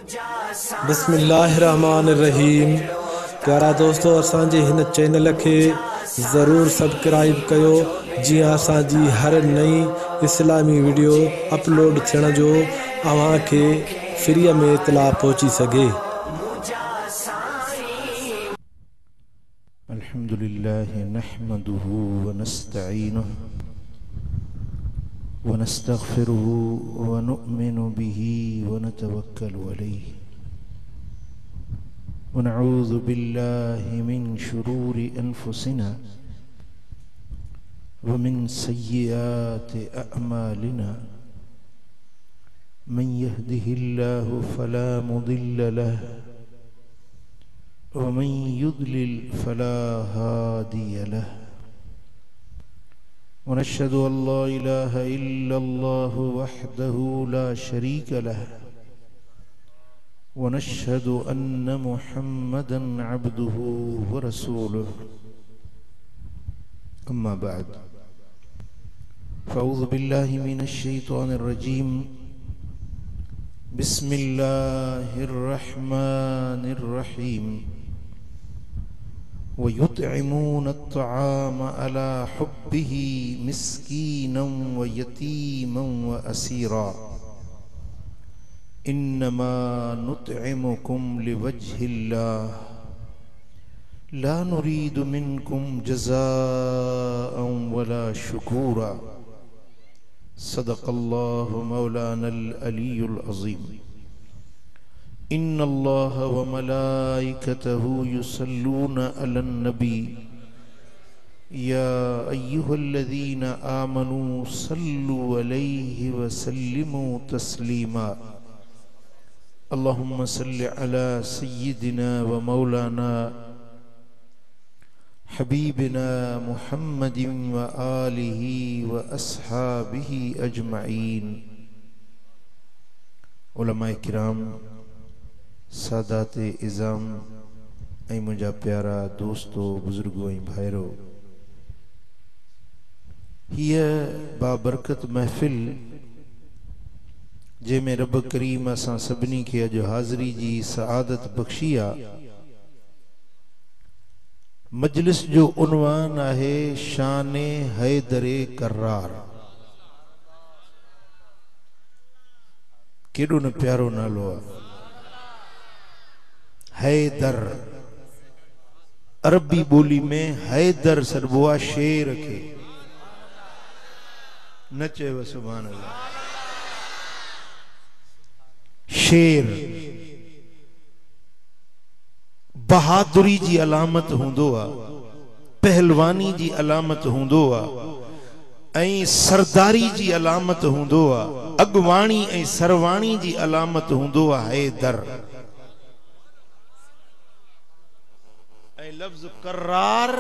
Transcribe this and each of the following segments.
बिस्मिल्लाहिर्रहमानिर्रहीम। प्यारा दोस्तों, असांजे हिन चैनल के ज़रूर सब्सक्राइब कयो जी असांजी हर नई इस्लामी वीडियो अपलोड थियण जो अवां खे फ्री में इतला पहुंची सके। अल्हम्दुलिल्लाह नहमदुहु व नस्तईनुहु व नस्तगफिरुहु व नु'मिनु बिही व नतवक्कलु अलैहि व नऊज़ु बिल्लाहि मिन शुरूरि अनफुसिना व मिन सय्यिआति अअमालिना। मन यहदिहिल्लाहु फला मुदिल्ल लहु व मन युद्लिल फला हादिय लहु। व नशहदु अल्ला इलाहा इल्लल्लाहु वहदहु ला शरीक लहु व नशहदु अन्न मुहम्मदन अब्दुहु व रसूलुहु। अम्मा बाद, फ़अऊज़ु बिल्लाहि मिनश शैतानिर रजीम। बिस्मिल्लाहिर रहमानिर रहीम। व युतइमून अत्तआम अला हुब्बिही मिस्कीनन व यतीमन व असीरा। इन्नमा नुतइमुकुम लिवज्हिल्लाह ला नुरीदु मिनकुम जज़ाअन वला शुकूरा। सदक़ल्लाहु मौलानल अलीयुल अज़ीम। इन्नल्लाह व मलाइकतहु युसल्लूना अलन नबी या अय्युहल्लज़ीना आमनू सल्लु अलैहि व सल्लिमू तस्लीमा। अल्लाहुम्मा सल्लि अला सय्यिदिना व मौलाना हबीबिना मुहम्मदिन व आलिही व अस्हाबिही अजमईन। उलमाए किराम, सादाते इज़ाम ऐं मुंहिंजा प्यारा दोस्तों, बुजुर्गो ऐं भाइरो, हीअ बाबरकत महफ़िल जंहिंमें रब करीम असां सभिनी खे अॼु हाज़िरी जी सआदत बख़्शी आहे, मजलिस जो उन्वान आहे शाने हैदरे कर्रार। केॾो न प्यारो नालो आहे हैदर। अरबी बोली में हैदर सॾिबो आहे शेर खे। न चयो सुभान अल्लाह। शेर बहादुरी जी अलामत हूंदो आहे, पहलवानी जी अलामत हूंदो आहे ऐं सरदारी जी अलामत हूंदो आहे, अॻवाणी ऐं सरवाणी जी अलामत हूंदो आहे हैदर। ऐं लफ्ज़ कर्रार,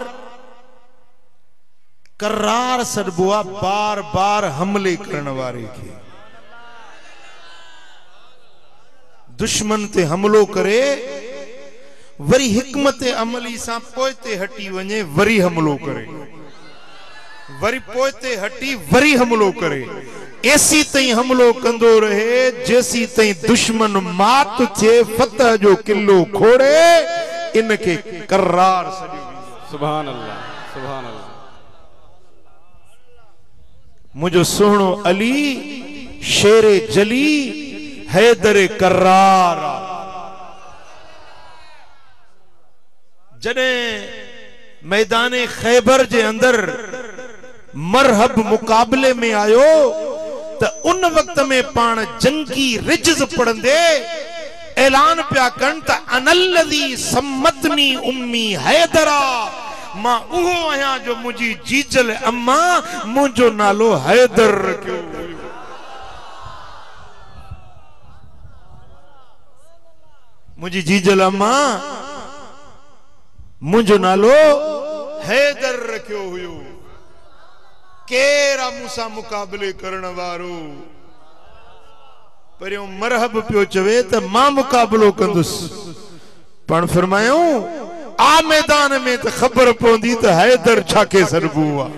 कर्रार सॾिबो आहे बार बार हमले करण वारे खे। दुश्मन ते हमलो करे वरी हिकमत अमली सां पोइ ते हटी वञे, वरी हमलो करे, वरी पोइ ते हटी वरी हमलो करे, एसी ताईं हमलो कंदो रहे जेसी ताईं दुश्मन मात थिए, फतह जो किलो खोड़े। इनके कर्रार सॾियो वेंदो। सुभान अल्लाह, सुभान अल्लाह। मुझो सुहिणो अली शेरे जली हैदर कर्रार। जॾहिं मैदाने खैबर जे अंदर मरहब मुकाबले में आयो त उन वक्त में पाण जंगी रिजज़ पढ़ंदे ऐलान पिया कन त अनल्लज़ी सम्मतनी उम्मी हैदरा। मां उहो आहियां जो मुंहिंजी जीजल अम्मा मुंहिंजो नालो हैदर रखियो। मुंहिंजी जीजल अम्मा मुंहिंजो नालो हैदर रखियो हुयो। केर आहे मूंसां मुकाबले करण वारो? परियों मरहब पियो चवे त मां मुकाबलो कंदुसि, पण फरमायूं आ मैदान में त ख़बर पवंदी त हैदर छाके सॾिबो आहे।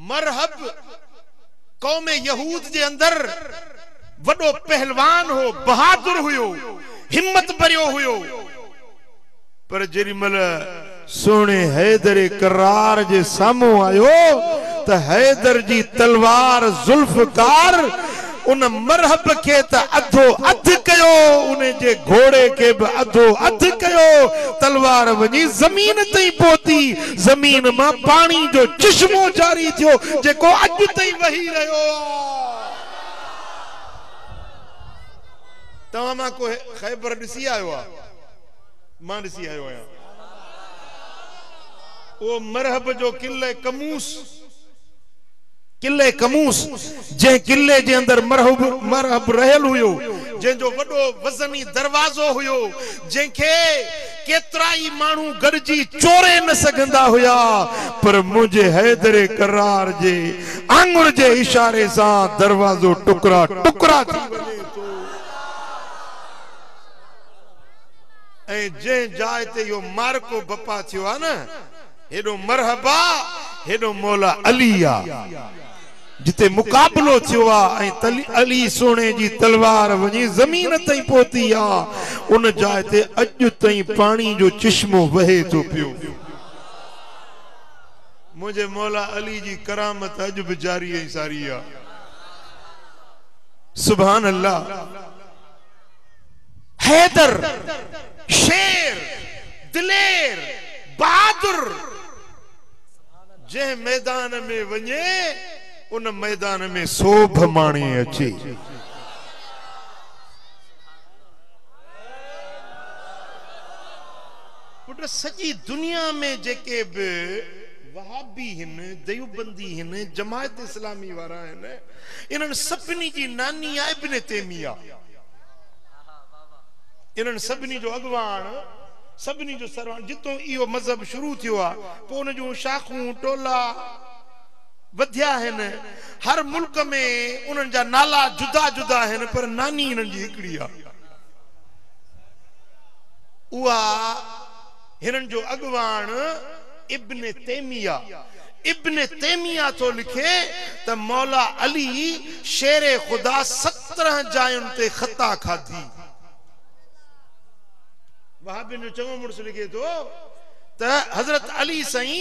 मरहब कौम यहूद जे अंदर वडो पहलवान हो, बहादुर हुयो, हिम्मत भरियो हुयो। पर जेरी मल सोने हैदर करार जे सामू आयो त हैदर जी तलवार जुल्फकार उन मरहब के त अधो अध कयो, उन जे घोड़े के भी अधो अध कयो। तलवार वनी जमीन तई पोती, जमीन मां पानी जो चश्मो जारी थियो जेको अज तई वही रहो। तवा मां को खैबर दिसी आयो आ? मां दिसी आयो आया। वो मरहब जो किले कमूस जे किले जे अंदर मरहब रहल हुयो, जे जो वडो वजनी दरवाजो हुयो, जेके केतराई मानू गड़जी चोरे न सगंदा हुया। पर मुझे हैदर करार जे आंगुर जे इशारे सा दरवाजो टुकड़ा टुकड़ा थी वने तो। ए जे जाए ते यो मार्को बपा थियो आ न, हेडो मरहबा, हेडो मौला अलिया जिते मुकाबलो थियो आ। अली सोने जी तलवार वनी जमीन तई पोती आ। उन जाए ते अज तई पानी जो चश्मो वहे तो पियो। मुझे मौला अली जी करामत अज भी जारी है सारी आ। सुभान अल्लाह। हैदर शेर दिलेर बहादुर जे मैदान में वने उन मैदान में शोभ माणे अचे। पुट सजी दुनिया में जेके भी वहाबी हिन, देवबंदी हिन, जमायत इस्लामी वारा हिन, इन्हन सभिनी जी नानी आ इब्न तैमिया। इन्हन सभिनी जो अगवान, सभिनी जो सरवान, जितो इहो मजहब शुरू थियो आ, पो उन जो शाखूं टोला वधिया हिन। हर मुल्क में उन्हनि जा नाला जुदा जुदा हिन, पर नानी इन्हनि जी हिकड़ी आ। उहा हिननि जो अगवान इब्न तैमिया। इब्न तैमिया तो लिखे त मौला अली शेरे खुदा 17 जायुनि ते खता खाधी। वहाबी जो चङो मुड़स लिखे तो त हजरत अली सही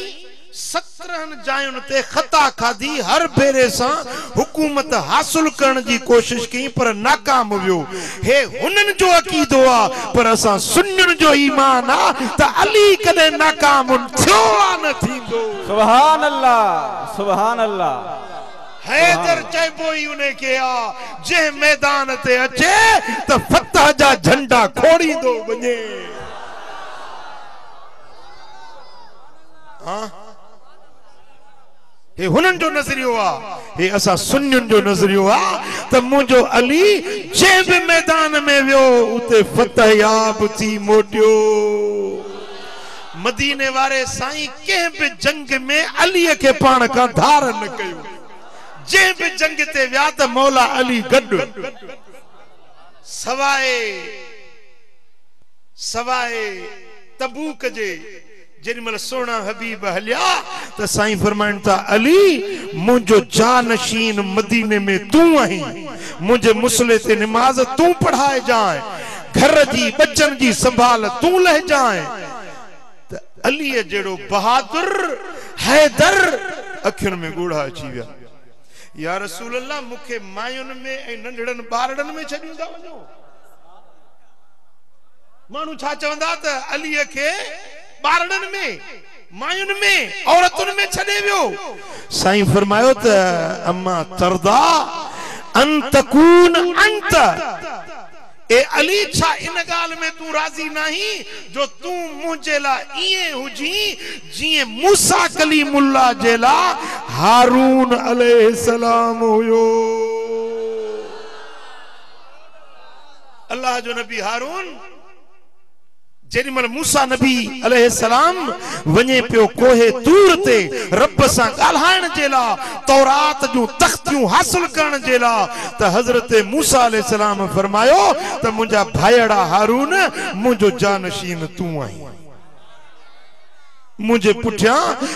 17 जायुनि ते खता खाधी। हर भेरे सां हुकूमत हासिल करण जी कोशिश कई पर नाकाम वियो। हे हुननि जो अकीदो आ, पर असां सुन्नियुनि जो ईमान आ त अली कदे नाकाम थियो न थींदो। सुभान अल्लाह, सुभान अल्लाह। हैदर चइबो ई उने के आ जे मैदान ते अचे त फतह जा झंडा खोड़ींदो वञे। हाँ, हे हुननि जो नज़रियो आ, हे असां सुन्नियुनि जो नज़रियो आ त मुंहिंजो अली जे भी मैदान में वियो उते फतह याब थी मोटियो। मदीने वारे साईं कंहिं भी जंग में अलीअ के पाण खां धार न कयो। जे भी जंग ते विया त मौला अली गॾु। सवाए तबूक जे जेमल सोना हबीब हलिया त साईं फरमाइन था अली मुझो जानशीन मदीने में तू आही। मुझे मुसले ते नमाज तू पढ़ाए जाए, घर जी बच्चन जी संभाल तू लह जाए। त अली जेड़ो बहादुर हैदर अखियुनि में ॻोढ़ा अची विया। या रसूल अल्लाह मुखे मायुनि में ऐं नंढड़नि ॿारड़नि में छॾियूं था वञो। माण्हू छा चवंदा त अलीअ खे ॿारड़नि में, मायुनि में, औरतुनि में छॾे वियो। साईं फरमायो त अम्मा तरदा अन तकून अंत। ए अली छा इन गाल में तू राजी नहीं जो तू मुझे ला इए हुजी जिए मूसा कलीमुल्लाह जेला हारून अलैहिस्सलाम हुयो। अल्लाह जो नबी हारून जेमल मूसा नबी अलैहिस्सलाम वने पियो कोहे तूर ते रब सां ॻाल्हाइण जे लाइ, तौरात जूं तख्तियूं हासिल करण जे लाइ, त हज़रत मूसा अलैहिस्सलाम फरमायो त मुंहिंजा भाइड़ा हारून मुंहिंजो जानशीन तूं आहीं। मुझे पुठिया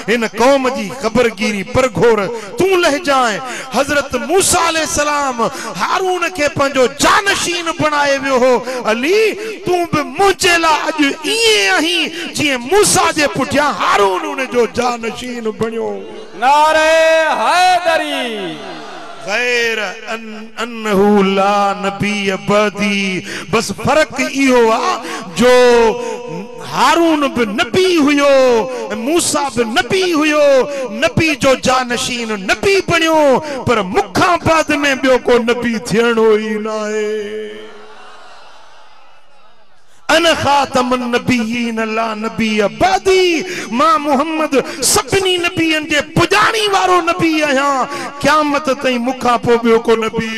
इन कौम जी खबरगिरी पर घोर तू लह जाए। हजरत मूसा अलैहि सलाम हारून के पंजो जानशीन बनाए वियो हो। अली तू भी मुझे ला अज इए आही जी मूसा जे पुठिया हारून उन जो जानशीन बनियो। नारे हैदरी गैर अन्नहु ला नबी बदी। बस फर्क इहो आ जो हारून भी नबी हुयो, मूसा भी नबी हुयो, नबी जो जानशीन नबी बनियो, पर मुखा बाद में बियो को नबी थियणो ही ना है। अन खातमुन नबिय्यीन ला नबी अबादी। मां मोहम्मद सभिनी नबियन जे पुजाणी वारो नबी आया। क़यामत ताईं मुखा पो बियो को नबी,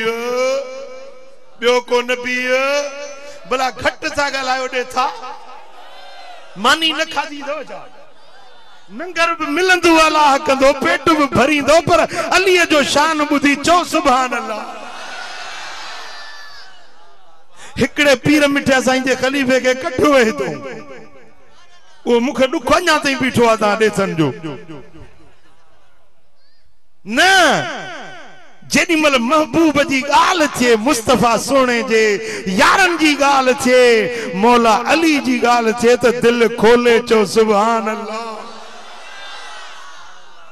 बियो को नबी। भला घट सा गलायो दे था मानी न खादी दो जा नंगर भी मिलंदो अल्लाह कंदो, पेट भी भरींदो, पर अलीअ जो शान बुधी चो सुभान अल्लाह। हिकड़े पीर मिठा साईं जे खलीफे के कठो है तो वो मुखे दुख अञा ताईं बीठो आ ता ॾेसन जो न। जेडी मल महबूब जी गाल थे, मुस्तफा सोने जे यारन जी गाल थे, मौला अली जी गाल थे, तो दिल खोले चो सुभान अल्लाह।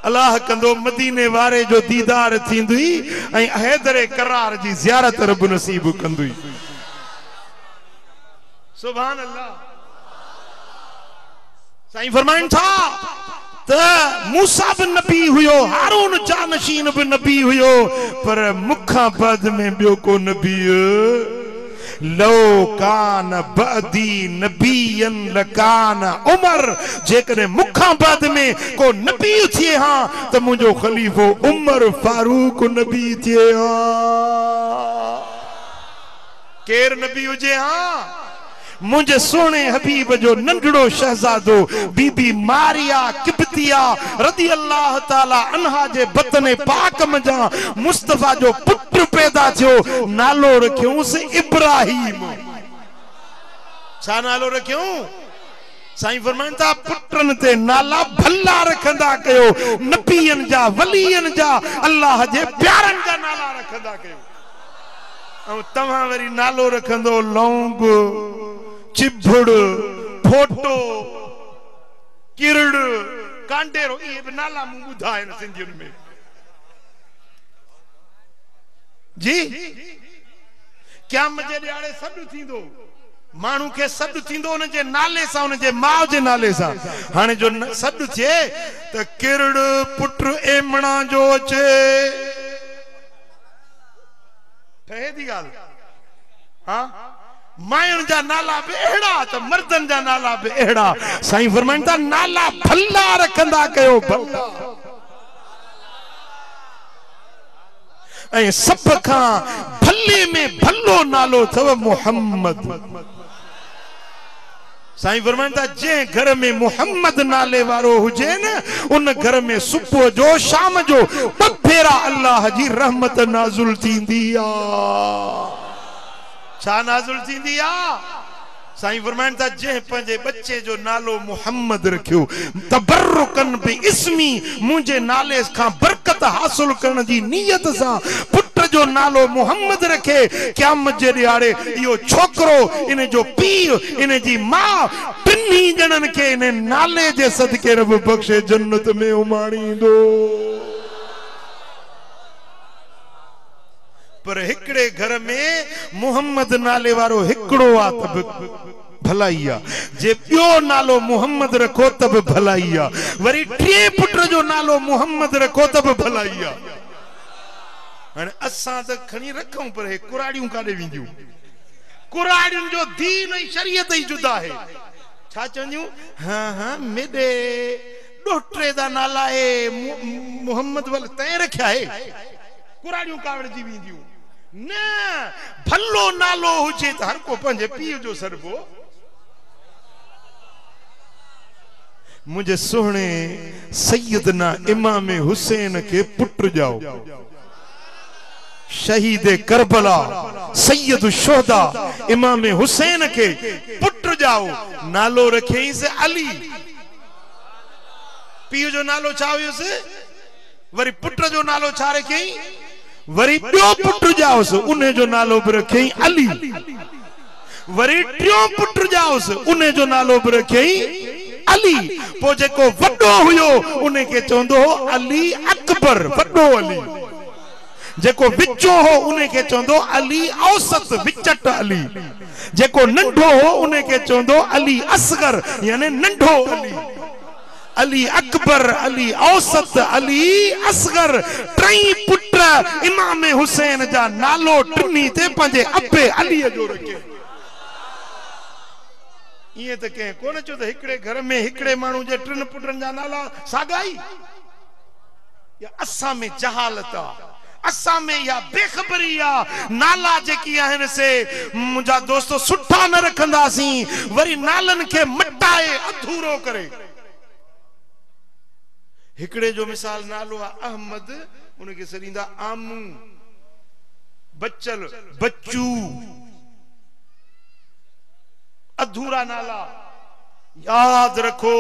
अल्लाह कंदो मदीने वारे जो दीदार थींदुई ऐं हैदर करार जी ज़ियारत रब नसीब कंदुई। सुभान अल्लाह। साईं फरमाइन था त मूसा भी नबी हुयो, हारून जानशीन भी नबी हुयो, पर मुखा बाद में बियो को नबी। लो कान बदी नबियन लकान उमर। जेकरे मुखा बाद में को नबी थिए हां त मुझो खलीफो उमर फारूक नबी थिए हां। केर नबी हुजे हां? मुझे सोने हबीब जो नंढड़ो शहजादो बीबी मारिया किब्तिया रदी अल्लाह ताला अन्हा जे बतने पाक मजा मुस्तफा जो पुत्र पैदा थियो। नालो रखियो से इब्राहिम। छा नालो रखियो? साईं फरमाइन था पुत्रन ते नाला भला रखंदा कयो, नबियन जा वलियन जा अल्लाह जे प्यारन जा नाला रखंदा कयो। और तव्हां वरी नालो रखंदो लौंग, चिभड़, फोटो, किरड़, कांडेरो, ये भी नाला मूं ॿुधा आहिनि सिंधियुनि में जी। क़यामत जे ॾियारे सॾु थींदो, माण्हू खे सॾु थींदो उन जे नाले सां, उन जे माउ जे नाले सां। हाणे जो सॾु थिए त किरड़ पुट एमणा जो अचे, ठहे थी ॻाल्हि? हाँ, मायुनि जा नाला बि अहिड़ा त मर्दनि जा नाला बि अहिड़ा। साईं फरमाइनि था नाला भला रखंदा कयो, भला। ऐं सभ खां भले में भलो नालो अथव मुहम्मद। साईं फरमाइनि था जंहिं घर में मुहम्मद नाले वारो हुजे न, उन घर में सुबुह जो शाम जो 2 भेरा अल्लाह जी रहमत नाज़ुल थींदी आ। छा नाज़ुल थींदी आ? साईं फरमाइनि था जंहिं पंहिंजे बच्चे जो नालो मुहम्मद रखियो, तबर्रुकन बि इस्मी, मुंहिंजे नाले खां बरकत हासिल करण जी नियत सां पुट जो नालो मुहम्मद रखे, क़यामत जे ॾियारे इहो छोकरो, इन जो पीउ, इन जी माउ, टिनी ॼणनि खे इन नाले जे सदके रब बख़्शे जन्नत में उमाणींदो। पर हिकड़े घर में मुहम्मद नाले वारो हिकड़ो आ तब भलाई आ, जे ॿियो नालो मुहम्मद रखो तब भलाई आ, वरी 3 पुट जो नालो मुहम्मद रखो तब भलाई आ। हाणे असां त खणी रखूं, पर हे कुराड़ियूं काॾे वेंदियूं? कुराड़ियुनि जो दीन ऐं शरीयत ई जुदा आहे। छा चवंदियूं? हाँ हाँ मेरे ॾोहिटे दा नाला आहे मुहम्मद, वल तैं रखिया आहे। कुराड़ियूं कावड़जी वेंदियूं। न, भलो नालो हुजे त हर को पंहिंजे पीउ जो सरबो। मुझे सोहणे सैयदना इमाम हुसैन के पुत्र जाओ, शहीद करबला सैयद शुहदा इमाम हुसैन के पुत्र जाओ, नालो रखे से अली। पीउ जो नालो छा हुयुसि वरी पुट जो नालो छा रखियई वरी ॿियो पुट ॼाउसि उन जो नालो बि रखियई अली वरी टियों पुट ॼाउसि उन जो नालो बि रखियई अली पोइ जेको वॾो हुयो उन खे चवंदो हो अली अकबर वॾो अली जेको विचो हो उन खे चवंदो अली औसत विचट अली जेको नंढो हो उन खे चवंदो अली असगर यानी नंढो अली अली अकबर अली औसत अली असगर टई पुट इमाम हुसैन जा नालो टिनी ते पंहिंजे अबे अली जो रखे ये त के कोन चो त हिकड़े घर में हिकड़े मानू जे टिन पुटन जा नाला सागाई या असा में जहालत असा में या बेखबरी या नाला जेकी आहिन से मुंजा दोस्तों सुठा न रखंदासी वरी नालन के मटाए अधूरो करे हिकड़े जो मिसाल नालो अहमद उनके सरींदा आमू बच्चल बच्चू अधूरा नाला याद रखो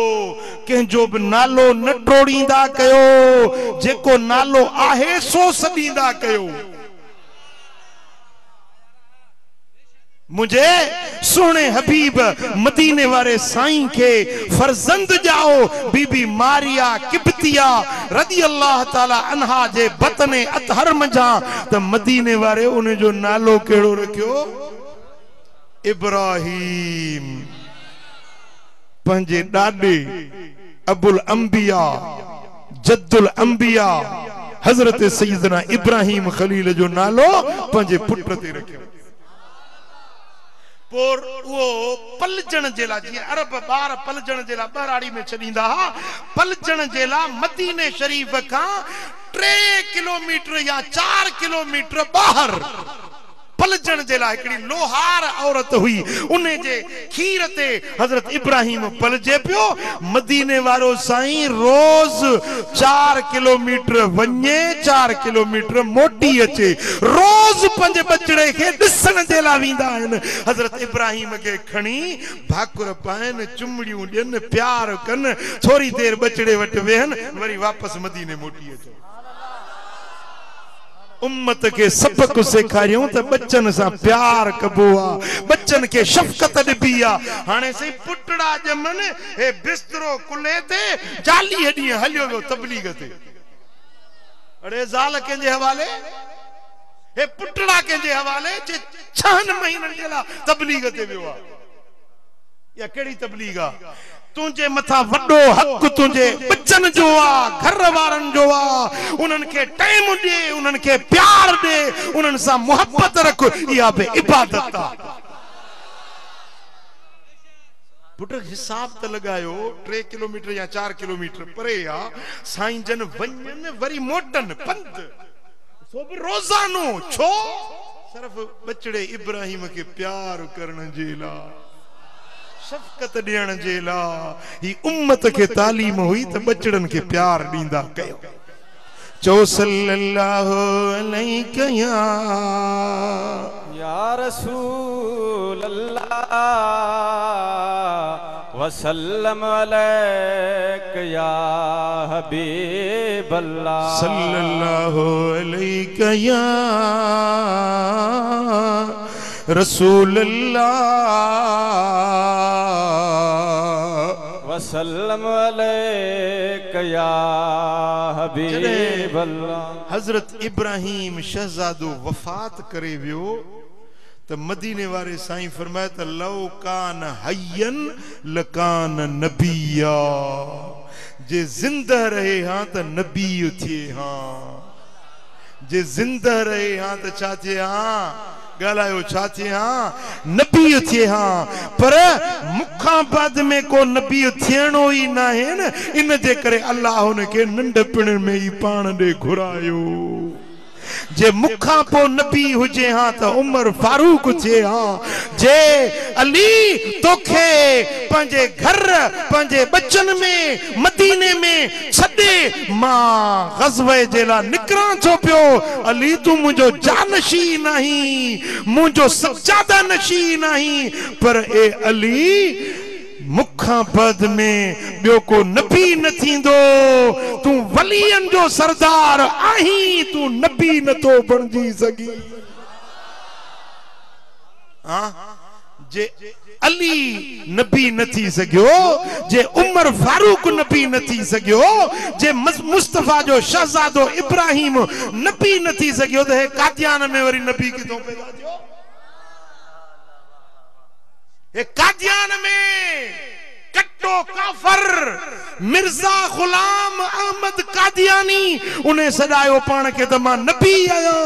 कंहिंजो भी नालो न टोड़ींदा कयो जेको नालो आहे सो सदींदा कयो मुझे सोने हबीब मदीने वाले साईं के फर्जंद जाओ बीबी मारिया किब्तिया रदी अल्लाह ताला अन्हा जे बतने अतहर मजा त मदीने वाले उन जो नालो केड़ो रखियो इब्राहिम पंजे डाडे अबुल अंबिया जद्दुल अंबिया हजरत सैयदना इब्राहिम खलील जो नालो पंजे पुट ते रखियो पोर वो पलजण जेला जी अरब बार पलजण जेला बराड़ी में छडींदा पलजण जेला मदीने शरीफ का 3 किलोमीटर या 4 किलोमीटर बाहर पलजण जेला एकड़ी लोहार औरत हुई उन्हें जे खीर ते हजरत इब्राहिम पलजे पियो मदीने वारो साईं रोज 4 किलोमीटर वने 4 किलोमीटर मोटी अचे रोज पंज बचड़े के दिसन जेला विंदा आहिन हजरत इब्राहिम के खणी भाकुर पाइन चुमड़ियों देन प्यार कन थोड़ी देर बचड़े वट वेहन वरी वापस मदीने मोटी अचे उम्मत के सबक सेखारियों त बच्चन सा प्यार कबो आ बच्चन के शफकत दिबी आ हाने से पुटड़ा जमन ए बिस्तरो कुले ते 40 डी हलियो गयो तबलीग ते अरे जाल के जे हवाले ए पुटड़ा के जे हवाले जे 6 महीनन जेला तबलीग ते वियो आ या केड़ी तबलीग आ तुझे मथा वड्डो हक तुझे बच्चन जो आ घर वारन जो आ उनन के टाइम दे उनन के प्यार दे उनन सा मोहब्बत रख या बे इबादत आ पुट हिसाब त लगायो 3 किलोमीटर या 4 किलोमीटर परे आ साईं जन वञन वरी मोटन पंध सो भी रोजानो छो सिर्फ बचड़े इब्राहिम के प्यार करण जेला शफकत देण जेला ही उम्मत के तालीम हुई त बचड़न के प्यार दींदा कयो चो सल्लल्लाहु अलैहि या रसूल अल्लाह वसल्लम अलैक या हबीब अल्लाह सल्लल्लाहु अलैहि या रसूल अल्लाह वसल्लम अलैक या हबीब अल्लाह हजरत इब्राहिम शहजादो वफात करे वियो त मदीने वाले साईं फरमाया त लौ कान हयन लकान नबिया जे जिंदा रहे हां त नबी थे हां जे जिंदा रहे हां त छा थे हां गालायो छा थे हां नबी थे हां पर मुखा बाद में को नबी थियणो ही ना है न इन जे करे अल्लाह उनके नंढपण में ही पाण दे घुरायो जे मुखा पो नबी हुजे हां त उमर फारूक थे हां जे अली तोखे पंजे घर पंजे बच्चन में मदीने में छडे मां गज़वे जेला निकरा छो पियो अली तू मुझो जानशी नहीं मुझो सज्जादा नशी नहीं पर ए अली मुखा बद में बियो को नबी न थींदो तू वलियन जो सरदार आही तू नबी न तो बनजी सगी जे अली नबी न थी सकियो जे उमर फारूक नबी न थी सकियो जे मुस्तफा जो शहजादो इब्राहिम नबी न थी सकियो तो हे कादियान में वरी नबी किथों पैदा थियो हे कादियान में कट्टो काफर मिर्जा गुलाम अहमद कादियानी उन्हें सदायो पान के त मां नबी आया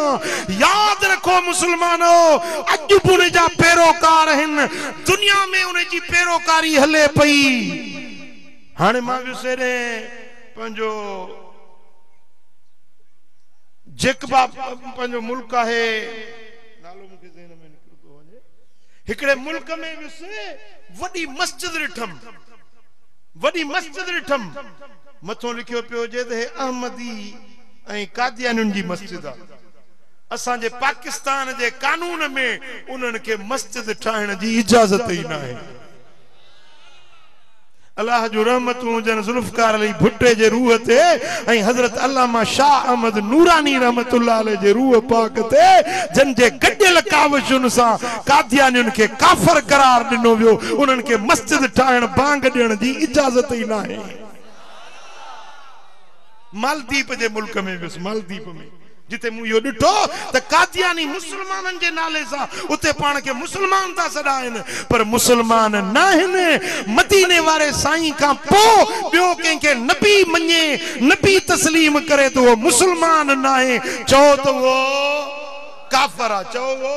याद रखो मुसलमानो अज बुने जा पैरोकार हन दुनिया में उन्हें जी पैरोकारी हले पई हाने मां विसरे पंजो जेकबा पंजो मुल्क है नालो मुके ज़हन में निकरतो वने हिकड़े मुल्क में विसे वडी मस्जिद ॾिठम मथो लिखियो पियो जे त हे अहमदी ऐं कादियानियुनि जी मस्जिद आहे असांजे पाकिस्तान जे कानून में उन्हनि खे मस्जिद ठाहिण जी इजाज़त ई न आहे अल्लाह जो रहमतूं हुजनि ज़ुल्फ़कार अली भुट्टे जे रूह ते ऐं हज़रत अल्लामा शाह अहमद नूरानी रहमतुल्लाह अलैह जे रूह पाक ते जन जे गॾियल कावशुनि सां कादियानियुनि खे काफ़र करार ॾिनो वियो उन्हनि खे मस्जिद ठाहिण बांग ॾियण जी इजाज़त ई न आहे मालदीप जे मुल्क में वियुसि मालदीप में जिते मूं इहो ॾिठो त कादियानी मुसलमाननि जे नाले सां उते पाण खे मुसलमान था सॾाइनि पर मुसलमान न आहिनि मदीने वारे साईं खां पोइ ॿियो कंहिंखे नबी मञे नबी तस्लीम करे त उहो मुसलमान न आहे चओ त उहो काफ़र आहे चओ उहो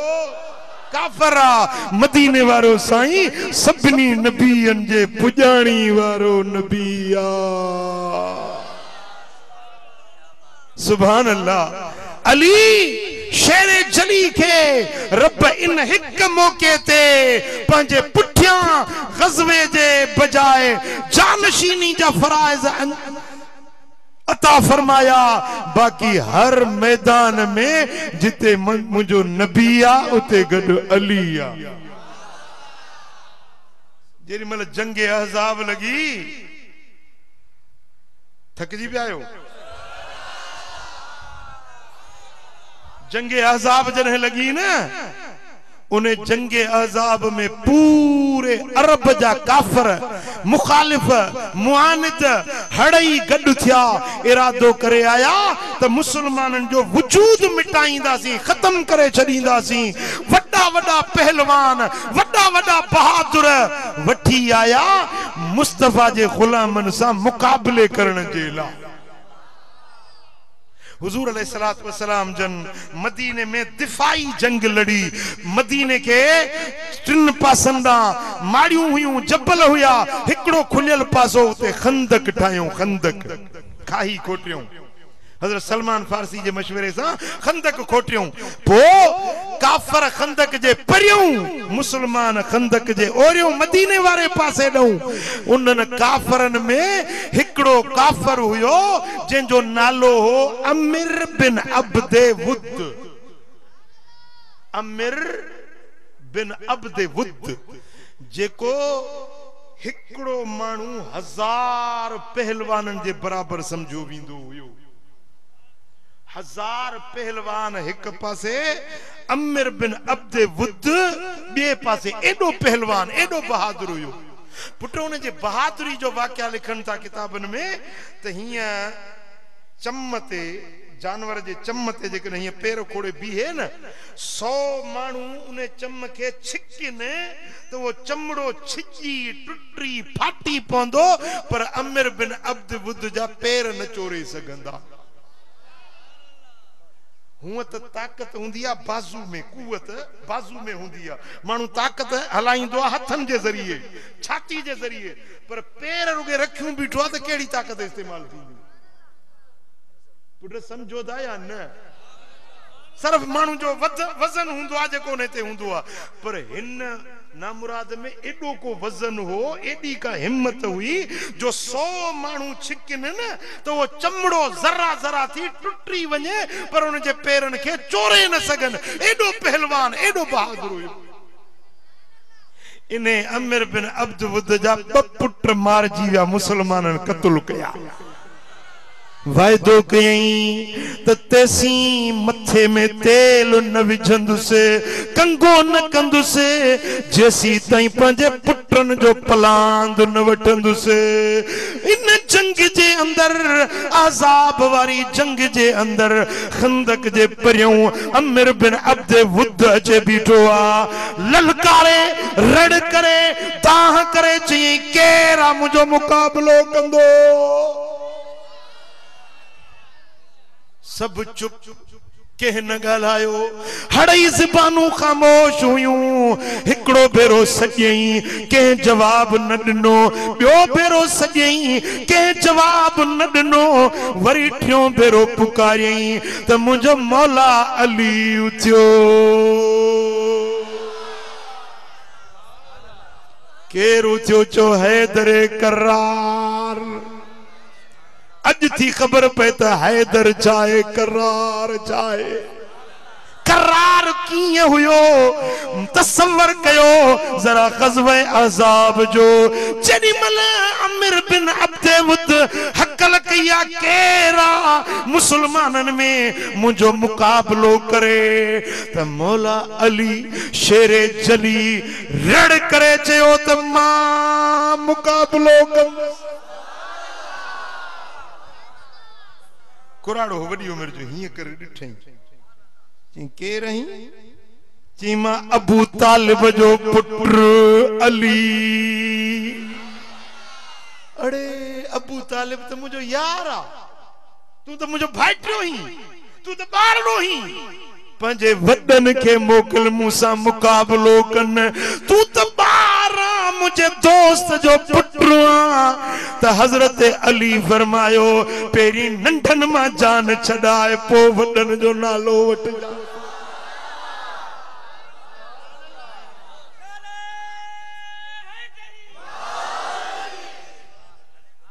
काफ़र आहे मदीने वारो साईं सभिनी नबीअनि जे पुॼाणी वारो नबी आहे सुभान अल्लाह अली शेरे जली के रब इन हिक मौके ते पंहिंजे पुठियां गज़वे जे बजाए जानशीनी जा फराइज अता फरमाया बाकी हर मैदान में जिते मुझो नबी आ उते गॾु अली आ जेरी मल जंगे अहज़ाब लगी थकजी पिया आयो जंगे अहज़ाब जॾहिं लगी न उन्हें जंगे अहज़ाब में पूरे अरब जा काफर मुखालिफ मुआनिद हड़ई गॾु थिया इरादो करे आया त मुसलमाननि जो वजूद मिटाईंदासीं खत्म करे छॾींदासीं वॾा वॾा पहलवान वॾा वॾा बहादुर वठी आया मुस्तफा जे गुलामनि सां मुक़ाबले करण जे लाइ हुजूर अलैहिस्सलातु वस्सलाम जन मदीने में दिफाई जंग लड़ी मदीने के टिन पासंदा माड़ियूं हुयूं जबल हुया हिकड़ो खुलियल पासो उते खंदक ठाहियो खंदक खाई खोटियो हज़रत सलमान फारसी जे मशवरे सां खंदक खोटियो पो काफर खंदक जे परियों मुसलमान खंदक जे ओरियों मदीने वारे पासे ॾऊं उन्हनि काफरन में हिकड़ो काफर हुयो जंहिंजो नालो हो अमिर बिन अब्दे वुद अमिर बिन अब्दे वुद जेको हिकड़ो माण्हू 1000 पहलवाननि जे बराबर समझो वेंदो हुयो 1000 पहलवान एक पासे अमिर बिन अब्दे वुद बे पासे एडो पहलवान एडो बहादुर हुयो पुटो ने जे बहादुरी जो वाक्या लिखन था किताबन में त हिया चम्मते जानवर जे चम्मते जे कने हिया पैर खोड़े बीहे न 100 मानू उन्हें चम के छिकिन तो वो चमड़ो छिजी टुटी फाटी पवंदो पर अमिर बिन अब्दे वुद जा पैर न चोरे सगंदा हुआ तो ताकत हुंदी आ बाजू में कुवत बाजू में हुंदी आ मानू ताकत हलाइंदो हथन जे जरिए छाती जे जरिए पर पैर रुगे रखियो बीठो आ त केड़ी ताकत इस्तेमाल थींदी पुट समझो दा या न सिर्फ मानू जो वजन हुंदो आ जेको ने ते हुंदो आ पर हिन नामुराद में एडो को वजन हो एडी का हिम्मत हुई जो 100 मानू छिकिन न तो वो चमड़ो जरा जरा थी टुटी वने पर उन जे पैरन के चोरे न सगन एडो पहलवान एडो बहादुर हुयो इन्हें अमीर बिन अब्द वुद जा पुट मारजी विया मुसलमानन कत्ल कया वायदो कयई त तेसी मथे में तेल न विझंदुसे कंगो न कंदुसे जेसी ताई पंजे पुटन जो पलांद न वठंदुसे इन जंग जे अंदर आजाब वारी जंग जे अंदर खंदक जे परियों अमीर बिन अब्द वुद अचे बीठो आ ललकारे रड़ करे ताह करे चई केरा मुझो मुकाबलो कंदो सब चुप के न गालायो हड़ई ज़बानू खामोश हुयूं हिकड़ो भेरो सजई के जवाब न दिनो बियो भेरो सजई के जवाब न दिनो वरी ठियो भेरो पुकारई त मुझो मौला अली उथियो केर उथियो चो हैदरे करार अज थी खबर पे तो हैदर चाहे करार चाहे करार किए हुयो तस्वर कयो जरा ग़ज़वे अज़ाब जो जनी मल अमीर बिन अब्द वुद हकल कया केरा मुसलमानन में मुझो मुकाबलो करे त मौला अली शेरे जली रड़ करे चयो त मां मुकाबलो कंदुसि कुराड़ो वडी उम्र जो हिय कर दिठई ची के रही ची मां अबू तालिब जो पुत्र अली अरे अबू तालिब तो मुझो यार आ तू तो मुझो भाइटियो ही तू तो बारड़ो ही पंजे वडन के मोकल मूसा मुकाबलो कन तू तो बारा मुझे दोस्त जो पुत्र त हजरत अली फरमायो पेरी नंढन मां जान छडाए पो वडन जो नालो वठ जा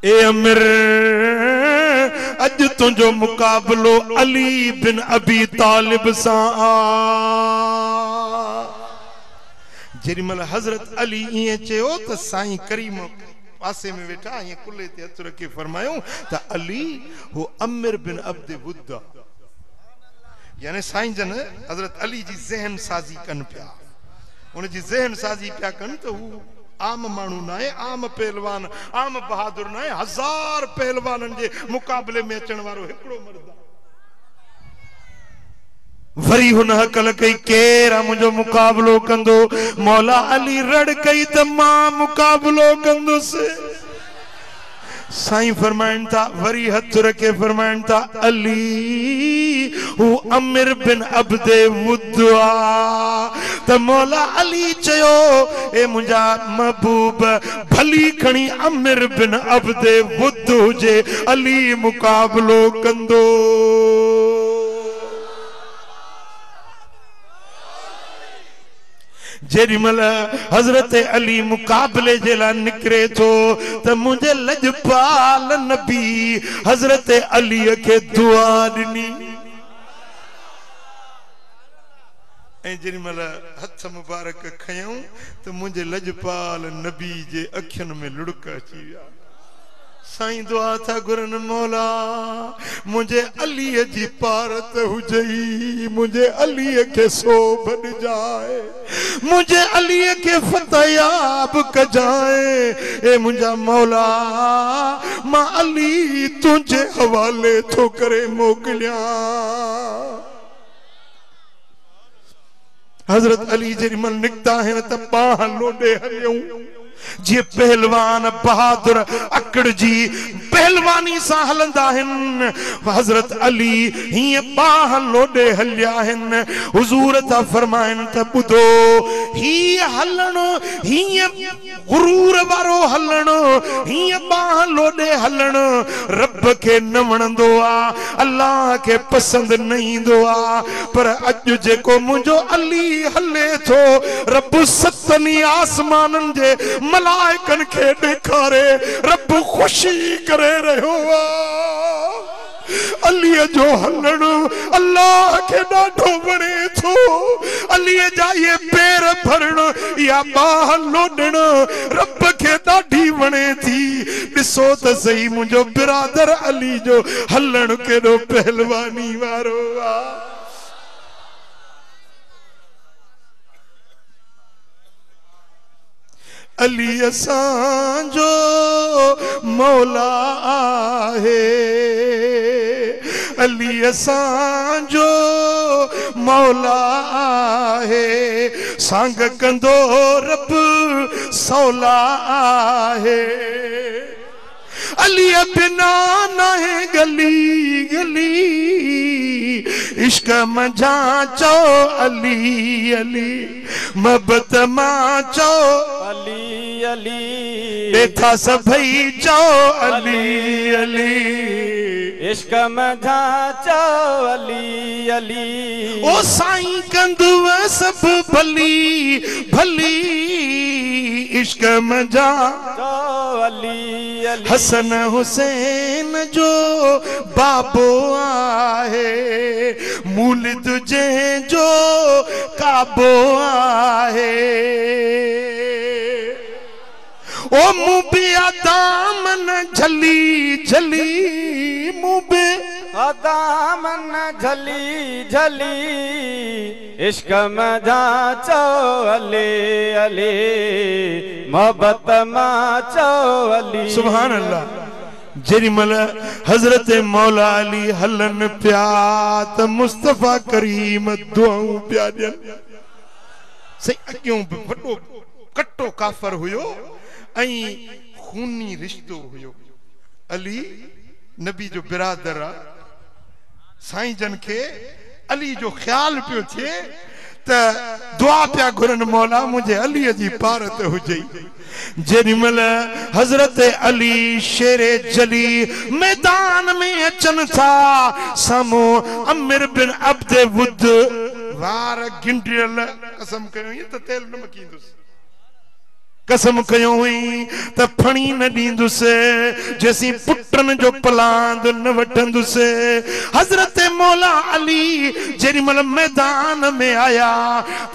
ए अमीर अज तुझो मुकाबलो अली बिन अबी तालिब सा जेमल हजरत अली इं चयो त साईं करीम पासे में वेठा ये कुल्ले ते हथ रखे फरमायो त अली हो अमीर बिन अब्द वुद यानी साईं जन हजरत अली जी ज़हन साजी कन पिया उन जी ज़हन साजी पिया कन त हु आम मानू ना है आम पहलवान आम बहादुर ना है 1000 पहलवानन जे मुकाबले में अचण वारो हिकड़ो मर्द वरी हुन हकल कई केरा मुझो मुकाबलो कंदो मौला अली रड़ कई त मां मुकाबलो कंदुसि साईं फरमाइन था वरी हथ रखे फरमाइन था अली हु अमीर बिन अब्द वुद त मौला अली चयो ए मुंजा महबूब भली खणी अमीर बिन अब्द वुद हुजे अली मुकाबलो कंदो जेमल हजरत अली मुकाबले जे ला निकरे थो त मुझे लजपाल नबी हजरत अली के दुआ दिनी ए जेमल हथ मुबारक खयूं त मुझे लजपाल नबी जे अखियन में लुड़क अची विया साईं दुआ था गुरन मौला मुझे अली जी पारत हुजई मुझे अली के सोभन जाए मुझे अली के फतयाब कजाए ए मुझा मौला मां अली तुझे हवाले थो करे मोकलिया हजरत अली जेरी मन निकता है त बाह लोडे हलियूं जी पहलवान बहादुर अकड़ जी पहलवानी सा हलंदा हन हजरत अली हिय बाह लोडे हलिया हन हुजूर ता फरमाइन त बुधो ही हलण हिय गुरूर वारो हलण हिय बाह लोडे हलण रब के न वणंदो आ अल्लाह के पसंद न ईंदो आ पर अज जेको मुंजो अली हले थो रब सतनी आसमानन जे मलाइकन के दिखारे रब खुशी करे रहो अली जो हलण अल्लाह के ॾाढो वणे थो अली जा ये पैर भरण या बाह लोडण रब के ॾाढी वणे थी ॾिसो त सही मुंहिंजो बिरादर अली जो हलण केॾो पहलवानी वारो आहे अली असांजो मौला आहे अली असांजो मौला आहे सांग कंदो रब सौला आहे अली बिना नाहे गली गली इश्क मजा चो अली अली मोहब्बत मां चो अली अली देखा सभई चो अली अली इश्क मजा चो अली अली ओ साईं कंदुव सब भली भली इश्क मजा चो अली अली हसन हुसैन जो बाबो आहे मूलिद जो काबो आहे ओ मुबिया दामन झली झली मुबे दामन झली झली इश्क मजा चो अली अली मोहब्बत मां चो अली सुभान अल्लाह जेॾीमहिल हज़रत मौला अली हलन पिया त मुस्तफ़ा करीम दुआऊं पिया ॾियनि सही अॻियों वॾो कटो काफ़र हुयो ऐं खूनी रिश्तो हुयो अली नबी जो बिरादर आहे साईं जन के अली जो ख्याल पियो थिए त दुआ पिया घुरनि मौला मुझे अली जी पारत हुजे जेॾीमहिल हज़रत अली शेरे जली मैदान में अचनि था साम्हूं अमिर बिन अब्द वुद वार गिंडियल कसम कयो त तेल न मकींदुसि कसम कयो हुई त फणी न ॾींदुसि जेसी पुटनि जो पलांद न वठंदुसि हज़रत मौला अली जेॾीमहिल मैदान में आया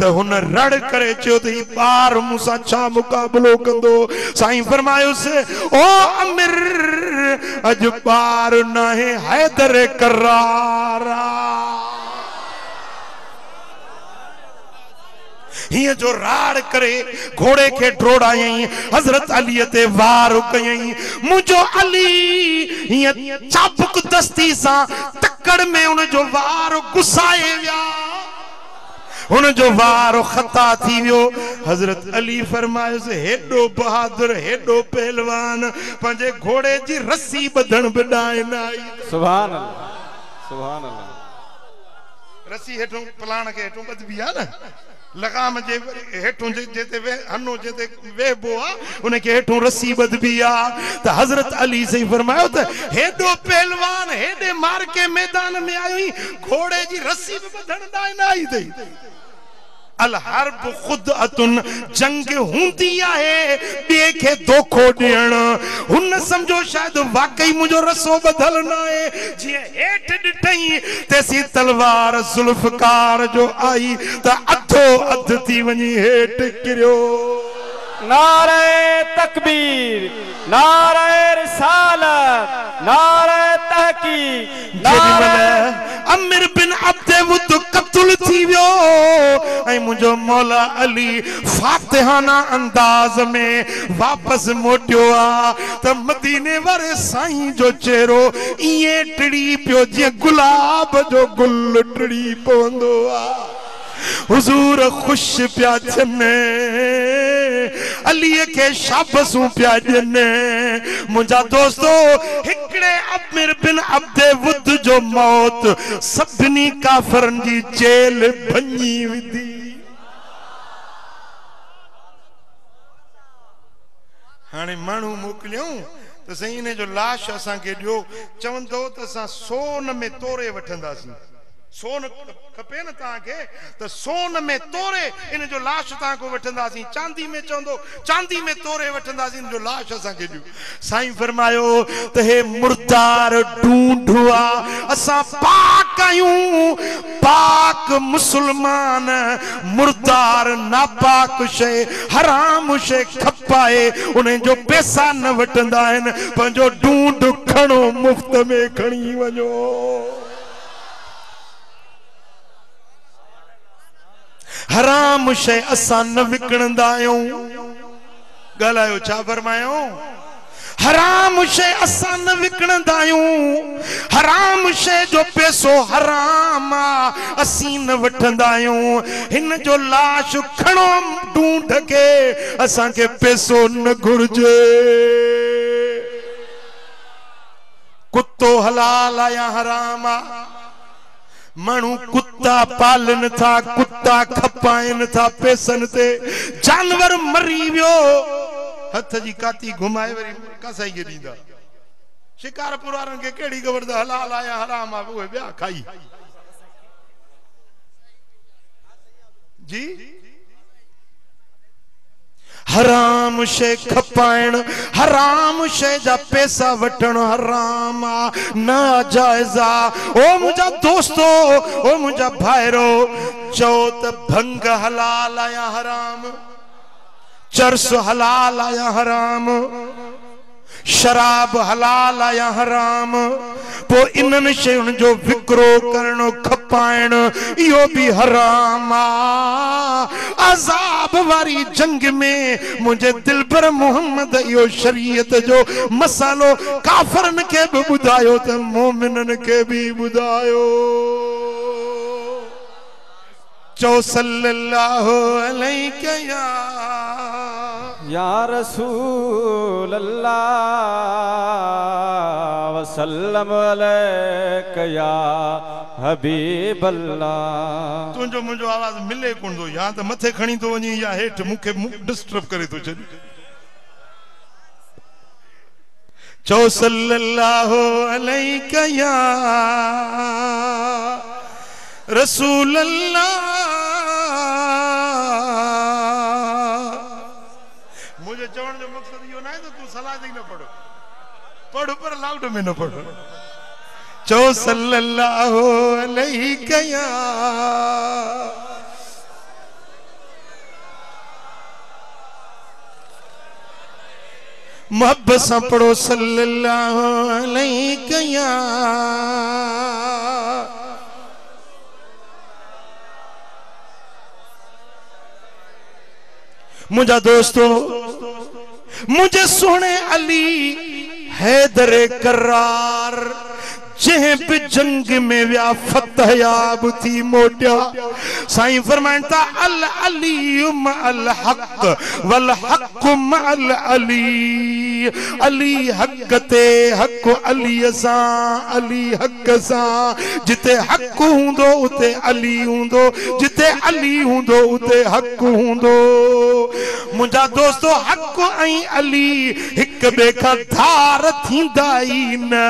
त हुन रड़ करे चयो त ही ॿार मूंसां छा मुक़ाबिलो कंदो साईं फरमायोसि ओ अमिर अॼु ॿार नाहे हैदर करार हिय जो राड़ करे घोड़े के ड्रोड़ाई हज़रत अली ते वार कयई मुझो अली हिय चाबुक दस्ती सा टक्कड़ में उन जो वार गुसाए विया उन जो वार खता थी वियो हज़रत अली फरमायोसि हेॾो बहादुर हेॾो पहलवान पंहिंजे घोड़े जी रस्सी ॿधण बि ॾांहुं न आई सुभान अल्लाह सुभान अल्लाह रस्सी हेठों पलाण के हेठों ॿधबी आहे न लगाम जे हेठों जेते वे हनो जेते वेबो आ उनके हेठों रस्सी ॿधबी आ त हज़रत अली से फरमायो त हेॾो पहलवान हेॾे मार के मैदान में आई घोड़े जी रस्सी भी ॿधण ॾांहुं न आई अथई अल हर्ब खुदअतुन जंग हूंदी आहे ॿिए खे धोखो ॾियण हुन सम्झो शायदि वाकई मुंहिंजो रसो ॿधल न आहे जीअं हेठि ॾिठई तेसी तलवार ज़ुल्फ़कार जो आई त अधो अधु थी वञी हेठि किरियो नारे तकबीर नारे रिसालत नारे तहकीक अमिर बिन अब्द वुद कत्ल थी वियो ऐं मुंहिंजो मौला अली फातिहाना अंदाज में वापस मोटियो आ त मदीने वारे साईं जो चेहरो ईअं टिड़ी पियो जीअं गुलाब जो गुल टिड़ी पवंदो आ हुजूर खुश पिया थियनि अलीअ खे शाबसूं पिया ॾियनि मुंहिंजा दोस्तो हिकिड़े अमिर बिन अब्द वुद जो मौत सभिनी काफ़रनि जी जेल भञी विधी हाणे माण्हू मोकिलियूं त साईं इन जो लाश असांखे ॾियो चवंदो त असां सोन में तोरे वठंदासीं सोन खपे न ताके तो सोन में तोरे इन जो लाश ताको वठंदासी चांदी में चंदो चांदी में तोरे वठंदासी इन जो लाश असा के दियो साईं फरमायो त हे मुर्दार ढूंढुआ असा पाक आयूं पाक मुसलमान मुर्दार नापाक शे हराम शे खपाए उन्हें जो पैसा न वठंदा आहिनि पंहिंजो ढूंढ खणो मुफ्त में खणी वञो हराम शे असा न विकणंदा आहियूं ॻाल्हायो छा फरमायो हराम शे असा न विकणंदा आहियूं हराम शे जो पैसो हराम असी न वठंदा आहियूं हिन जो लाश खणो ढूंढ के असां के पैसो न घुर्जे कुत्तो हलाल या हराम मानू कुत्ता पालन था कुत्ता खपाइन था पैसन ते जानवर मरी वियो हथ जी काती घुमाए वरी कसाई के दींदा शिकारपुर वारन के केड़ी खबर द हलाल आया हराम आ वो ब्या खाई जी हराम शे खपाइण हराम शे जा पैसा वठण हराम नाजायजा ओ मुझा दोस्तो ओ मुझा भाईरो चो त भंग हलाल या हराम चरस हलाल या हराम शराब हलाल या हराम पो इनन शयुन जो विक्रो करणो खपाइण इहो भी हराम अजाब वारी जंग में मुझे दिल पर मोहम्मद इहो शरीयत जो मसालो काफरन के भी बुधायो त मोमिनन के भी बुधायो चो सल्लल्लाहु अलैहि या रसूल अल्लाह वसल्लम अलैका या हबीब अल्लाह तुझो मुझो आवाज मिले कोन दो या त मथे खणी तो वनी या हेठ मुखे डिस्टर्ब करे तो चल चो सल्लल्लाहु अलैका या रसूल अल्लाह मुझे चवण जो मकसद यो ना है तो तू सलाह दे न पढ़ो पढ़ पर लाउड में न पढ़ो चो सल्लल्लाहु अलैहि या मोहब्बत से पढ़ो सल्लल्लाहु अलैहि या मुझा दोस्तों मुझे सुने अली हैदर करार जह भी जंग में व्या फतह याब थी मोटिया साईं फरमाइता अल अली अल हक वल हक अल अली अली हक ते हक अली सा अली हक सा जिते हक हुंदो उते अली हुंदो जिते अली हुंदो उते हक हुंदो मुझा दोस्तों हक ऐं अली हिक बे का धार थींदा ई न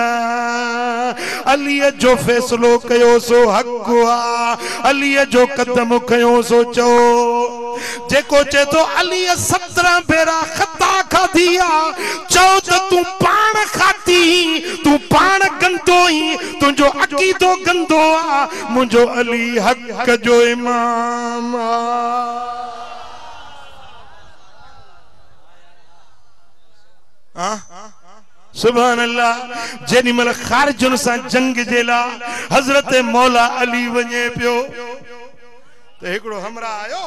अलीअ जो फैसलो कयो सो हक आ अलीअ जो कदम कयो सो चो जेको चे तो अलीअ 17 भेरा खता खाधी आ चो त तू पाण खाती तू पाण गंदो ही तुझो अकीदो गंदो आ मुझो अली हक जो इमाम आ सुभान अल्लाह जेनी मल खारजुन सा जंग जेला हजरत मौला अली वने पियो तो एकड़ो हमरा आयो